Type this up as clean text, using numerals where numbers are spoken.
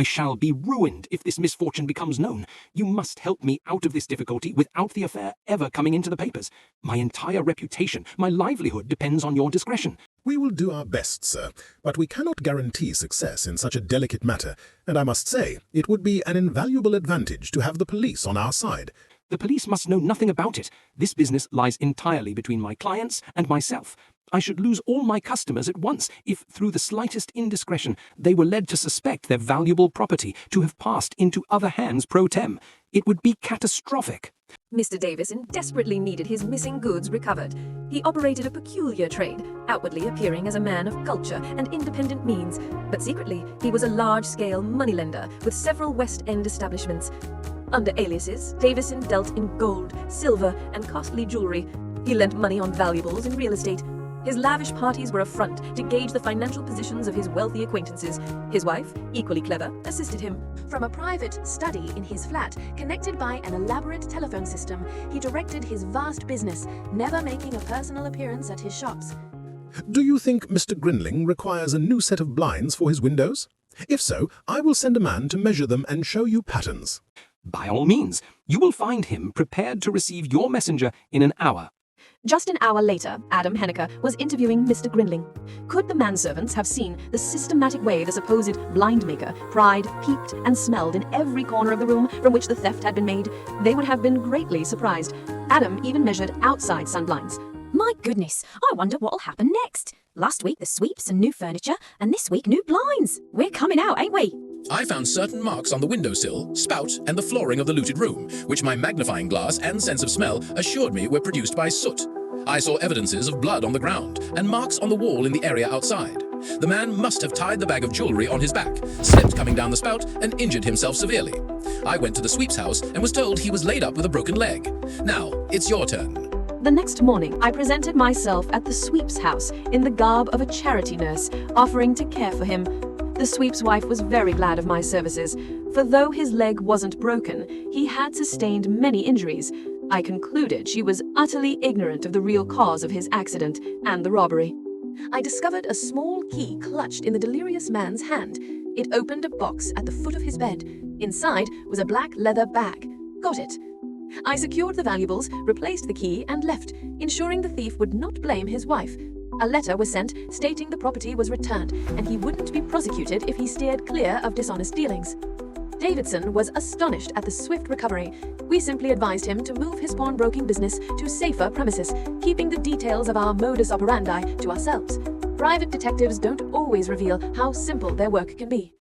I shall be ruined if this misfortune becomes known. You must help me out of this difficulty without the affair ever coming into the papers. My entire reputation, my livelihood depends on your discretion. We will do our best, sir, but we cannot guarantee success in such a delicate matter, and I must say, it would be an invaluable advantage to have the police on our side. The police must know nothing about it. This business lies entirely between my clients and myself. I should lose all my customers at once if, through the slightest indiscretion, they were led to suspect their valuable property to have passed into other hands pro tem. It would be catastrophic. Mr. Davison desperately needed his missing goods recovered. He operated a peculiar trade, outwardly appearing as a man of culture and independent means, but secretly he was a large-scale moneylender with several West End establishments. Under aliases, Davison dealt in gold, silver, and costly jewelry. He lent money on valuables and real estate. His lavish parties were a front to gauge the financial positions of his wealthy acquaintances. His wife, equally clever, assisted him. From a private study in his flat, connected by an elaborate telephone system, he directed his vast business, never making a personal appearance at his shops. Do you think Mr. Grinling requires a new set of blinds for his windows? If so, I will send a man to measure them and show you patterns. By all means, you will find him prepared to receive your messenger in an hour. Just an hour later, Adam Henniker was interviewing Mr. Grinling. Could the manservants have seen the systematic way the supposed blind maker pried, peeped, and smelled in every corner of the room from which the theft had been made, they would have been greatly surprised. Adam even measured outside sunblinds. My goodness, I wonder what'll happen next. Last week the sweeps and new furniture, and this week new blinds. We're coming out, ain't we? I found certain marks on the windowsill, spout, and the flooring of the looted room, which my magnifying glass and sense of smell assured me were produced by soot. I saw evidences of blood on the ground and marks on the wall in the area outside. The man must have tied the bag of jewelry on his back, slipped coming down the spout, and injured himself severely. I went to the sweep's house and was told he was laid up with a broken leg. Now, it's your turn. The next morning, I presented myself at the sweep's house in the garb of a charity nurse, offering to care for him. The sweep's wife was very glad of my services, for though his leg wasn't broken, he had sustained many injuries. I concluded she was utterly ignorant of the real cause of his accident and the robbery. I discovered a small key clutched in the delirious man's hand. It opened a box at the foot of his bed. Inside was a black leather bag. Got it. I secured the valuables, replaced the key, and left, ensuring the thief would not blame his wife. A letter was sent stating the property was returned and he wouldn't be prosecuted if he steered clear of dishonest dealings. Davidson was astonished at the swift recovery. We simply advised him to move his pawnbroking business to safer premises, keeping the details of our modus operandi to ourselves. Private detectives don't always reveal how simple their work can be.